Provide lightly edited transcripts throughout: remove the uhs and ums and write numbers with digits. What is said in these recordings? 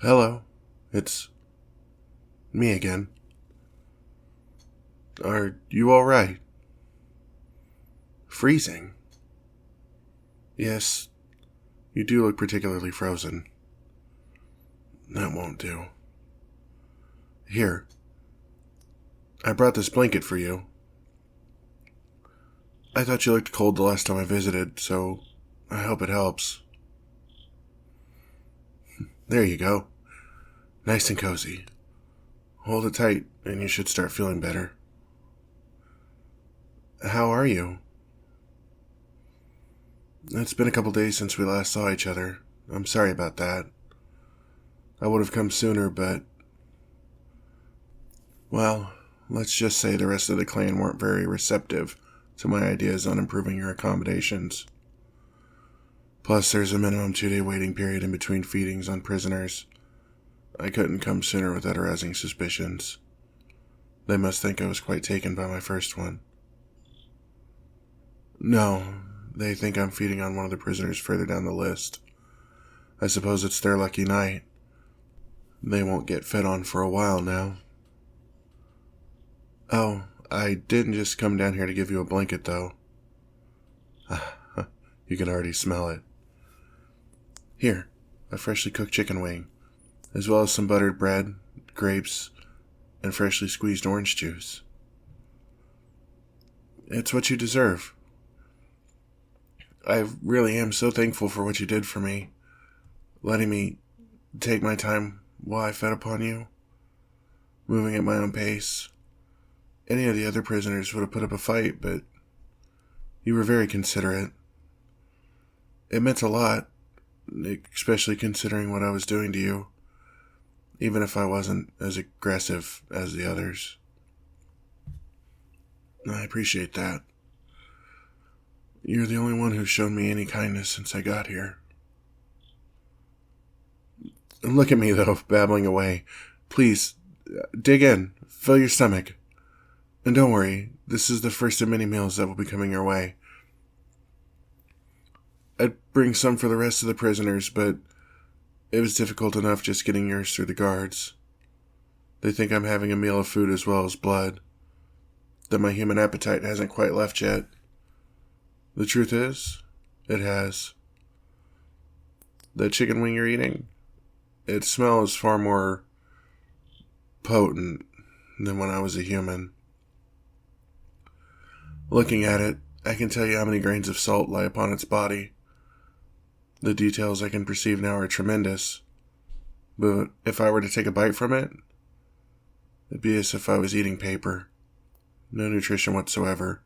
Hello, it's me again. Are you alright? Freezing? Yes, you do look particularly frozen. That won't do. Here, I brought this blanket for you. I thought you looked cold the last time I visited, so I hope it helps. There you go. Nice and cozy. Hold it tight, and you should start feeling better. How are you? It's been a couple days since we last saw each other. I'm sorry about that. I would have come sooner, but... Well, let's just say the rest of the clan weren't very receptive to my ideas on improving your accommodations. Plus, there's a minimum 2-day waiting period in between feedings on prisoners. I couldn't come sooner without arousing suspicions. They must think I was quite taken by my first one. No, they think I'm feeding on one of the prisoners further down the list. I suppose it's their lucky night. They won't get fed on for a while now. Oh, I didn't just come down here to give you a blanket, though. You can already smell it. Here, a freshly cooked chicken wing, as well as some buttered bread, grapes, and freshly squeezed orange juice. It's what you deserve. I really am so thankful for what you did for me, letting me take my time while I fed upon you, moving at my own pace. Any of the other prisoners would have put up a fight, but you were very considerate. It meant a lot, especially considering what I was doing to you, even if I wasn't as aggressive as the others. I appreciate that. You're the only one who's shown me any kindness since I got here. And look at me, though, babbling away. Please, dig in, fill your stomach. And don't worry, this is the first of many meals that will be coming your way. I'd bring some for the rest of the prisoners, but it was difficult enough just getting yours through the guards. They think I'm having a meal of food as well as blood, that my human appetite hasn't quite left yet. The truth is, it has. The chicken wing you're eating, its smell is far more potent than when I was a human. Looking at it, I can tell you how many grains of salt lie upon its body. The details I can perceive now are tremendous, but if I were to take a bite from it, it'd be as if I was eating paper. No nutrition whatsoever.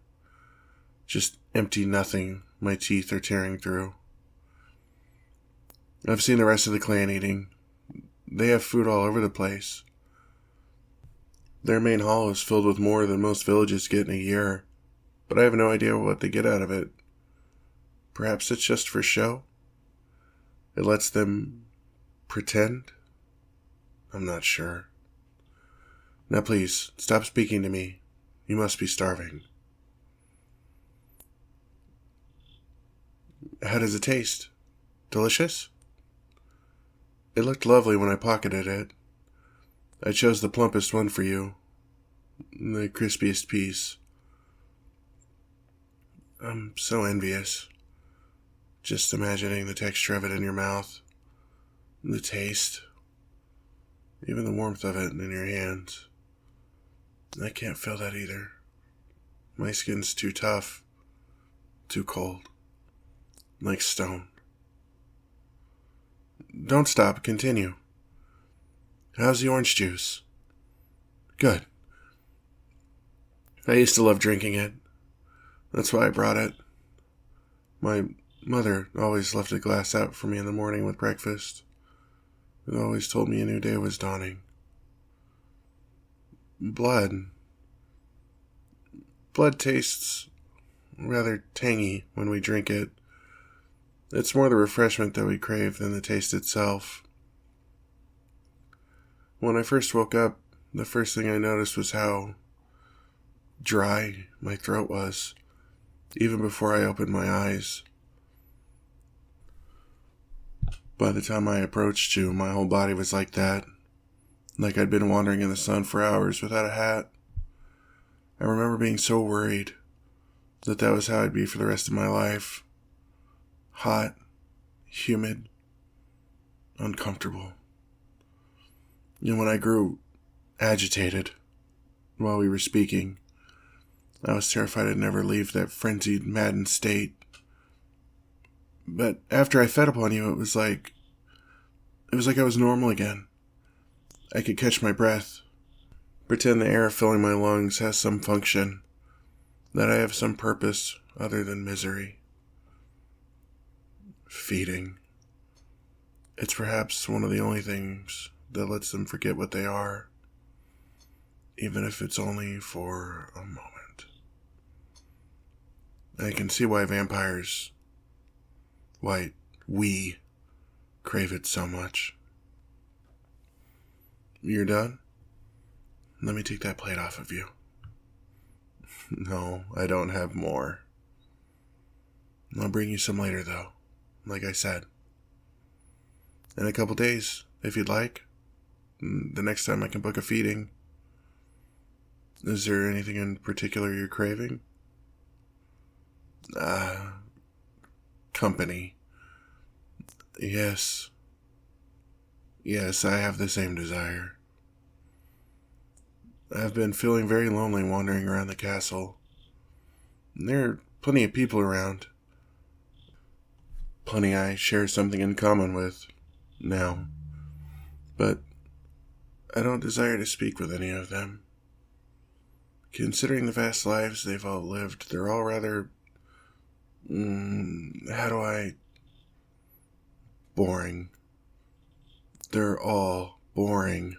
Just empty nothing my teeth are tearing through. I've seen the rest of the clan eating. They have food all over the place. Their main hall is filled with more than most villages get in a year, but I have no idea what they get out of it. Perhaps it's just for show? It lets them pretend? I'm not sure. Now please, stop speaking to me. You must be starving. How does it taste? Delicious? It looked lovely when I pocketed it. I chose the plumpest one for you. The crispiest piece. I'm so envious. Just imagining the texture of it in your mouth. The taste. Even the warmth of it in your hands. I can't feel that either. My skin's too tough. Too cold. Like stone. Don't stop, continue. How's the orange juice? Good. I used to love drinking it. That's why I brought it. My mother always left a glass out for me in the morning with breakfast. It always told me a new day was dawning. Blood. Blood tastes rather tangy when we drink it. It's more the refreshment that we crave than the taste itself. When I first woke up, the first thing I noticed was how dry my throat was, even before I opened my eyes. By the time I approached you, my whole body was like that. Like I'd been wandering in the sun for hours without a hat. I remember being so worried that was how I'd be for the rest of my life. Hot, humid, uncomfortable. When I grew agitated while we were speaking, I was terrified I'd never leave that frenzied, maddened state. But after I fed upon you, it was like I was normal again. I could catch my breath, pretend the air filling my lungs has some function, that I have some purpose other than misery. Feeding. It's perhaps one of the only things that lets them forget what they are, even if it's only for a moment. I can see why we crave it so much. You're done? Let me take that plate off of you. No, I don't have more. I'll bring you some later, though, like I said. In a couple days, if you'd like. The next time I can book a feeding. Is there anything in particular you're craving? Company. Yes, I have the same desire. I've been feeling very lonely wandering around the castle. There are plenty of people around. Plenty I share something in common with now. But I don't desire to speak with any of them. Considering the vast lives they've all lived, they're all rather... boring. They're all boring.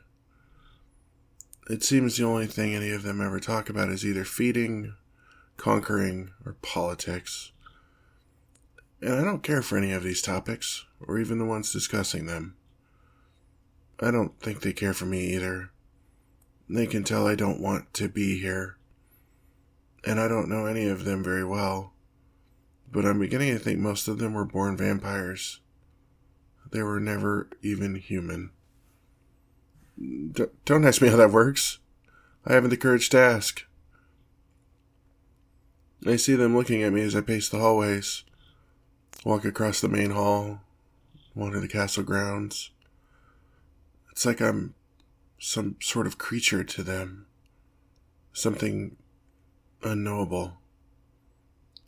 It seems the only thing any of them ever talk about is either feeding, conquering, or politics. And I don't care for any of these topics, or even the ones discussing them. I don't think they care for me either. They can tell I don't want to be here. And I don't know any of them very well. But I'm beginning to think most of them were born vampires. They were never even human. Don't ask me how that works. I haven't the courage to ask. I see them looking at me as I pace the hallways, walk across the main hall, wander the castle grounds. It's like I'm some sort of creature to them. Something unknowable.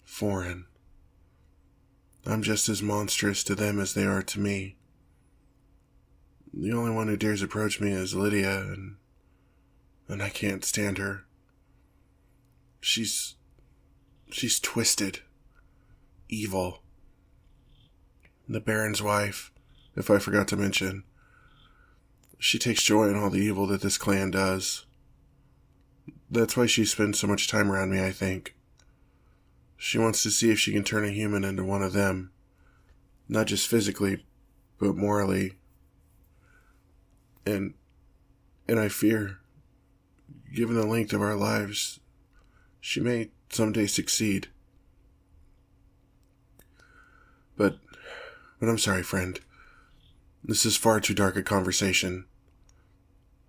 Foreign. I'm just as monstrous to them as they are to me. The only one who dares approach me is Lydia, and I can't stand her. She's twisted. Evil. The Baron's wife, if I forgot to mention. She takes joy in all the evil that this clan does. That's why she spends so much time around me, I think. She wants to see if she can turn a human into one of them. Not just physically, but morally. And I fear, given the length of our lives, she may someday succeed. But I'm sorry, friend. This is far too dark a conversation.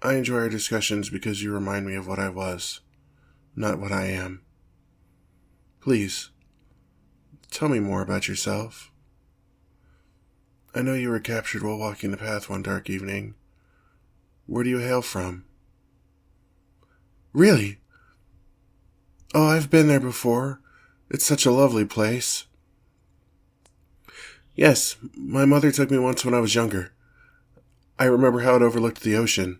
I enjoy our discussions because you remind me of what I was, not what I am. Please, tell me more about yourself. I know you were captured while walking the path one dark evening. Where do you hail from? Really? Oh, I've been there before. It's such a lovely place. Yes, my mother took me once when I was younger. I remember how it overlooked the ocean.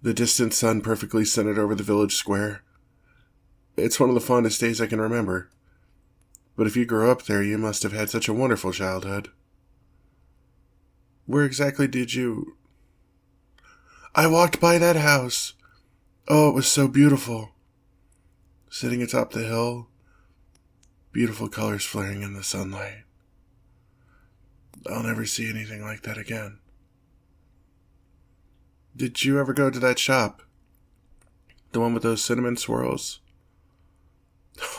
The distant sun perfectly centered over the village square. It's one of the fondest days I can remember. But if you grew up there, you must have had such a wonderful childhood. Where exactly did you... I walked by that house. Oh, it was so beautiful. Sitting atop the hill, beautiful colors flaring in the sunlight. I'll never see anything like that again. Did you ever go to that shop? The one with those cinnamon swirls?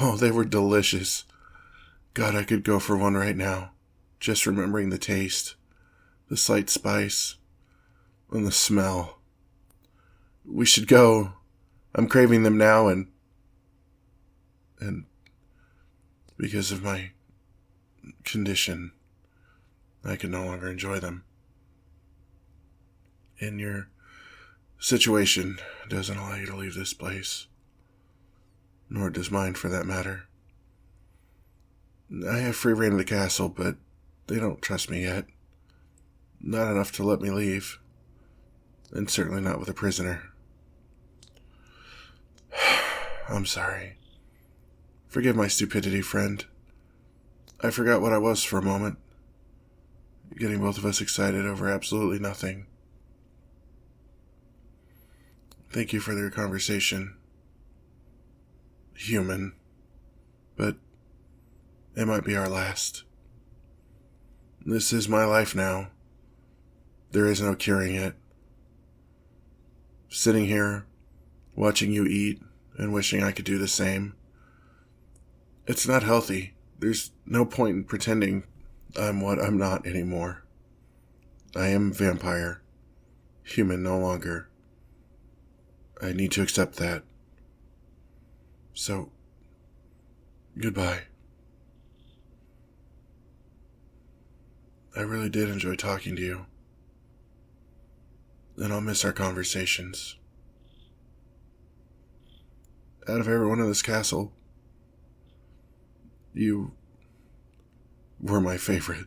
Oh, they were delicious. God, I could go for one right now, just remembering the taste. the slight spice, and the smell. We should go. I'm craving them now, and because of my condition, I can no longer enjoy them. And your situation doesn't allow you to leave this place, nor does mine for that matter. I have free reign of the castle, but they don't trust me yet. Not enough to let me leave, and certainly not with a prisoner. I'm sorry. Forgive my stupidity, friend. I forgot what I was for a moment, getting both of us excited over absolutely nothing. Thank you for your conversation. Human. But it might be our last. This is my life now. There is no curing it. Sitting here, watching you eat, and wishing I could do the same. It's not healthy. There's no point in pretending I'm what I'm not anymore. I am vampire. Human no longer. I need to accept that. So, goodbye. I really did enjoy talking to you. And I'll miss our conversations. Out of everyone in this castle, you were my favorite.